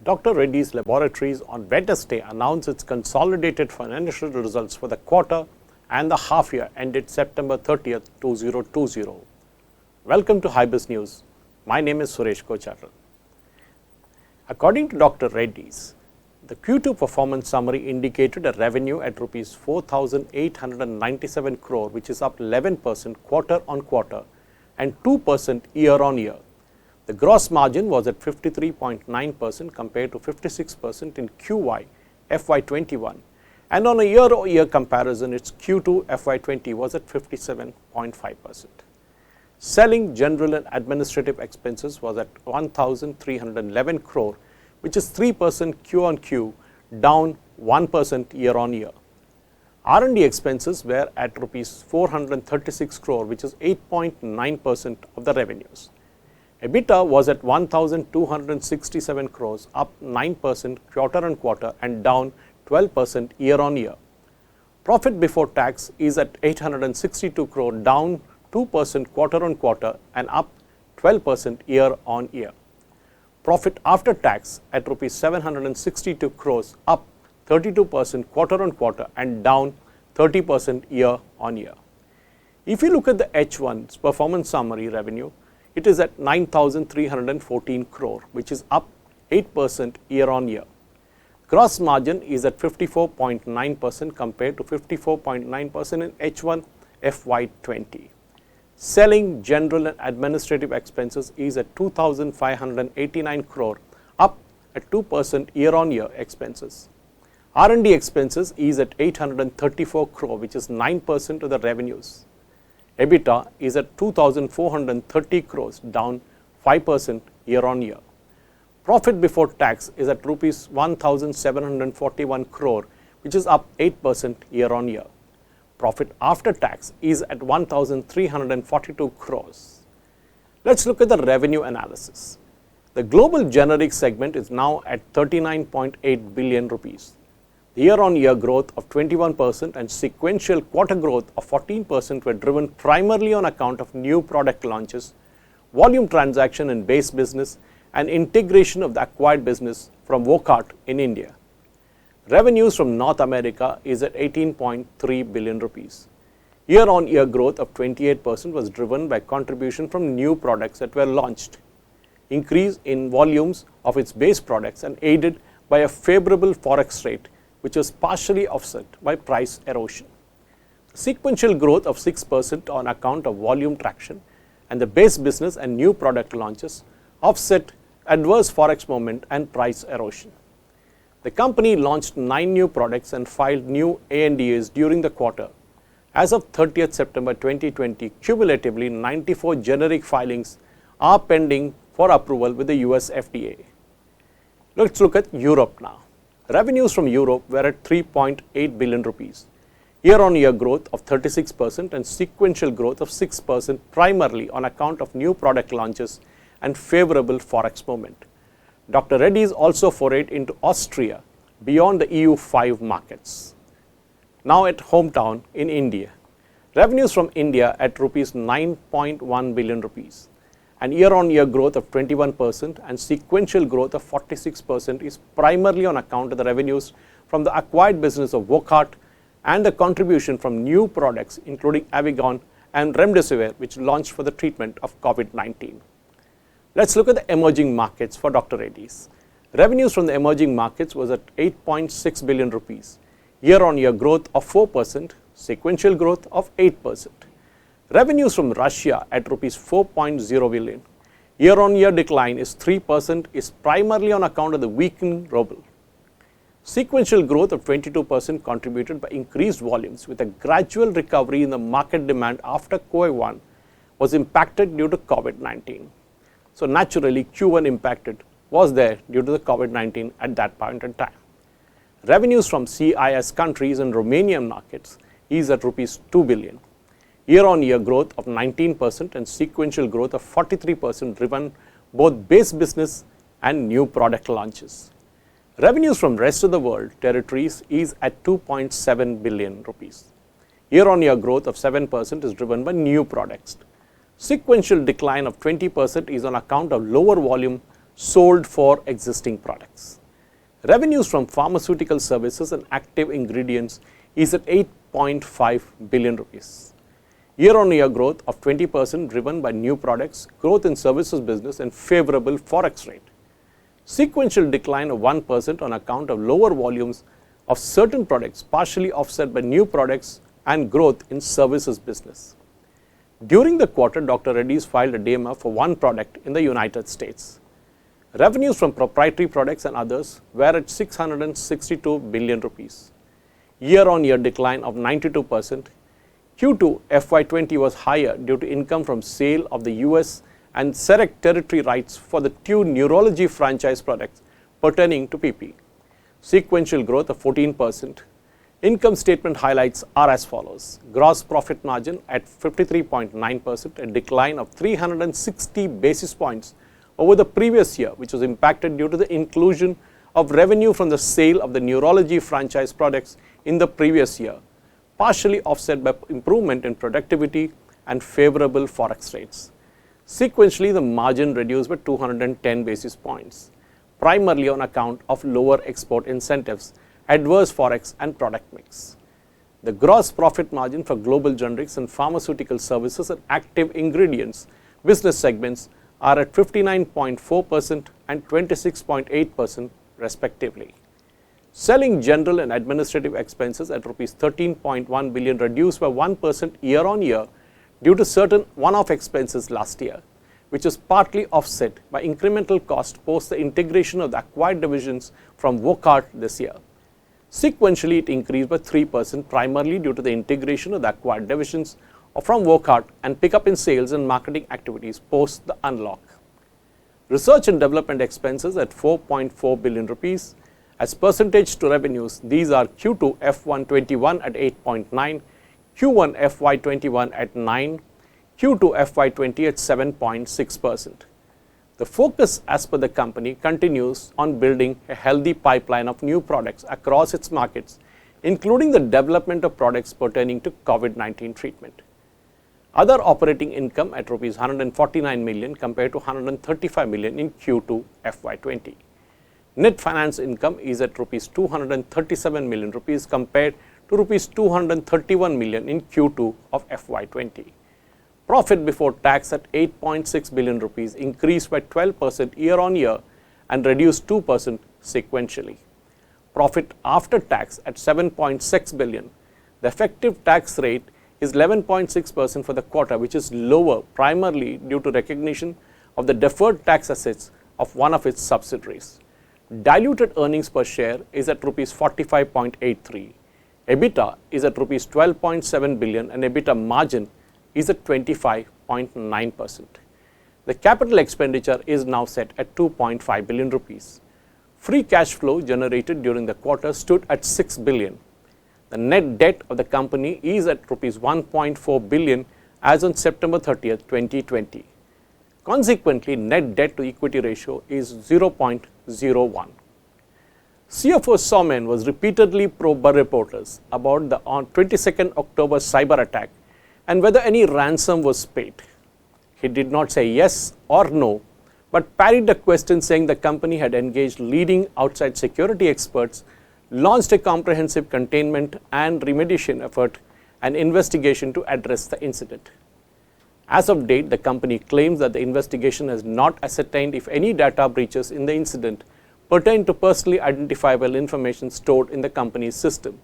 Dr. Reddy's Laboratories on Wednesday announced its consolidated financial results for the quarter and the half year ended September 30th, 2020. Welcome to HiBiz News. My name is Suresh Kocharan. According to Dr. Reddy's, the Q2 performance summary indicated a revenue at Rs 4,897 crore, which is up 11% quarter on quarter and 2% year on year. The gross margin was at 53.9% compared to 56% in QY FY21, and on a year-over-year comparison, its Q2 FY20 was at 57.5%. Selling, general and administrative expenses was at 1,311 crore, which is 3% Q on Q, down 1% year on year. R&D expenses were at Rs 436 crore, which is 8.9% of the revenues. EBITDA was at 1,267 crores, up 9% quarter on quarter and down 12% year on year. Profit before tax is at 862 crore, down 2% quarter on quarter and up 12% year on year. Profit after tax at Rs 762 crores, up 32% quarter on quarter and down 30% year on year. If you look at the H1's performance summary revenue, it is at 9,314 crore, which is up 8% year on year. Gross margin is at 54.9% compared to 54.9% in H1 FY20. Selling, general and administrative expenses is at 2,589 crore, up at 2% year on year expenses. R&D expenses is at 834 crore, which is 9% of the revenues. EBITDA is at 2,430 crores, down 5% year on year. Profit before tax is at Rs 1,741 crore, which is up 8% year on year. Profit after tax is at 1,342 crores. Let's look at the revenue analysis. The global generic segment is now at 39.8 billion rupees. The year-on-year growth of 21% and sequential quarter growth of 14% were driven primarily on account of new product launches, volume transaction in base business, and integration of the acquired business from Wockhardt in India. Revenues from North America is at 18.3 billion rupees. Year-on-year growth of 28% was driven by contribution from new products that were launched, increase in volumes of its base products, and aided by a favorable forex rate, which was partially offset by price erosion. Sequential growth of 6% on account of volume traction and the base business and new product launches offset adverse forex movement and price erosion. The company launched 9 new products and filed new ANDAs during the quarter. As of 30th September 2020, cumulatively 94 generic filings are pending for approval with the US FDA. Let's look at Europe now. Revenues from Europe were at 3.8 billion rupees. Year-on-year growth of 36% and sequential growth of 6% primarily on account of new product launches and favorable forex movement. Dr. Reddy's also forayed into Austria beyond the EU5 markets. Now at hometown in India. Revenues from India at Rs 9.1 billion rupees. And year-on-year growth of 21% and sequential growth of 46% is primarily on account of the revenues from the acquired business of Wockhardt and the contribution from new products including Avigan and Remdesivir, which launched for the treatment of COVID-19. Let's look at the emerging markets for Dr. Reddy's. Revenues from the emerging markets was at 8.6 billion rupees. Year-on-year growth of 4%, sequential growth of 8%. Revenues from Russia at Rs 4.0 billion. Year-on-year decline is 3% is primarily on account of the weakened ruble. Sequential growth of 22% contributed by increased volumes with a gradual recovery in the market demand after Q1 was impacted due to COVID-19. So naturally Q1 impacted was there due to the COVID-19 at that point in time. Revenues from CIS countries and Romanian markets is at Rs 2 billion. Year-on-year growth of 19% and sequential growth of 43% driven both base business and new product launches. Revenues from rest of the world territories is at 2.7 billion rupees. Year-on-year growth of 7% is driven by new products. Sequential decline of 20% is on account of lower volume sold for existing products. Revenues from pharmaceutical services and active ingredients is at 8.5 billion rupees. Year-on-year growth of 20% driven by new products, growth in services business and favorable forex rate. Sequential decline of 1% on account of lower volumes of certain products, partially offset by new products and growth in services business. During the quarter, Dr. Reddy's filed a DMF for one product in the United States. Revenues from proprietary products and others were at 662 billion rupees. Year-on-year decline of 92%. Q2 FY20 was higher due to income from sale of the US and select territory rights for the two neurology franchise products pertaining to PP. Sequential growth of 14%. Income statement highlights are as follows. Gross profit margin at 53.9%, a decline of 360 basis points over the previous year, which was impacted due to the inclusion of revenue from the sale of the neurology franchise products in the previous year, partially offset by improvement in productivity and favorable forex rates. Sequentially, the margin reduced by 210 basis points, primarily on account of lower export incentives, adverse forex and product mix. The gross profit margin for global generics and pharmaceutical services and active ingredients business segments are at 59.4% and 26.8% respectively. Selling, general and administrative expenses at rupees 13.1 billion reduced by 1% year-on-year due to certain one-off expenses last year, which is partly offset by incremental cost post the integration of the acquired divisions from Wockhardt this year. Sequentially, it increased by 3% primarily due to the integration of the acquired divisions from Wockhardt and pickup in sales and marketing activities post the unlock. Research and development expenses at 4.4 billion rupees. As percentage to revenues, these are Q2 F121 at 8.9, Q1 FY21 at 9, Q2 FY20 at 7.6%. The focus as per the company continues on building a healthy pipeline of new products across its markets, including the development of products pertaining to COVID-19 treatment. Other operating income at rupees 149 million compared to 135 million in Q2 FY20. Net finance income is at rupees 237 million rupees compared to rupees 231 million in Q2 of FY20. Profit before tax at 8.6 billion rupees increased by 12% year-on-year and reduced 2% sequentially. Profit after tax at 7.6 billion. The effective tax rate is 11.6% for the quarter, which is lower primarily due to recognition of the deferred tax assets of one of its subsidiaries. Diluted earnings per share is at rupees 45.83. EBITDA is at rupees 12.7 billion and EBITDA margin is at 25.9%. The capital expenditure is now set at 2.5 billion rupees. Free cash flow generated during the quarter stood at 6 billion. The net debt of the company is at rupees 1.4 billion as on September 30th, 2020. Consequently, net debt to equity ratio is 0.01. CFO Somin was repeatedly probed by reporters about the on 22nd October cyber attack and whether any ransom was paid. He did not say yes or no, but parried the question saying the company had engaged leading outside security experts, launched a comprehensive containment and remediation effort and investigation to address the incident. As of date, the company claims that the investigation has not ascertained if any data breaches in the incident pertain to personally identifiable information stored in the company's system.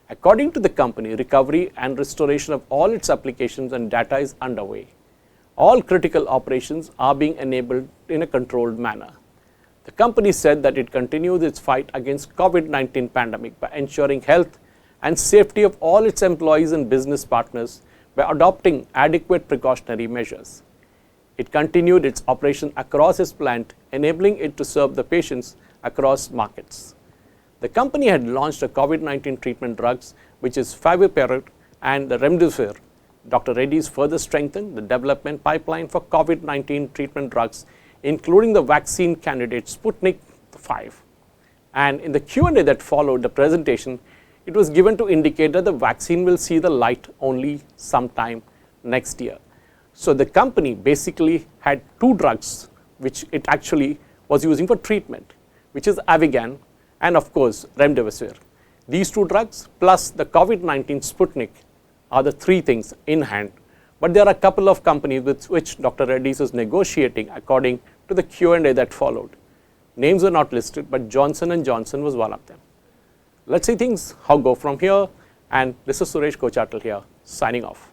According to the company, recovery and restoration of all its applications and data is underway. All critical operations are being enabled in a controlled manner. The company said that it continues its fight against COVID-19 pandemic by ensuring health and safety of all its employees and business partners by adopting adequate precautionary measures. It continued its operation across its plant, enabling it to serve the patients across markets. The company had launched a COVID-19 treatment drugs, which is Favipiravir and the Remdesivir. Dr. Reddy's further strengthened the development pipeline for COVID-19 treatment drugs, including the vaccine candidate Sputnik V. And in the Q&A that followed the presentation, it was given to indicate that the vaccine will see the light only sometime next year. So the company basically had two drugs which it actually was using for treatment, which is Avigan and of course Remdesivir. These two drugs plus the COVID-19 Sputnik are the three things in hand, but there are a couple of companies with which Dr. Reddy's is negotiating according to the Q&A that followed. Names were not listed, but Johnson & Johnson was one of them. Let's see things how go from here, and this is Suresh Kochatal here signing off.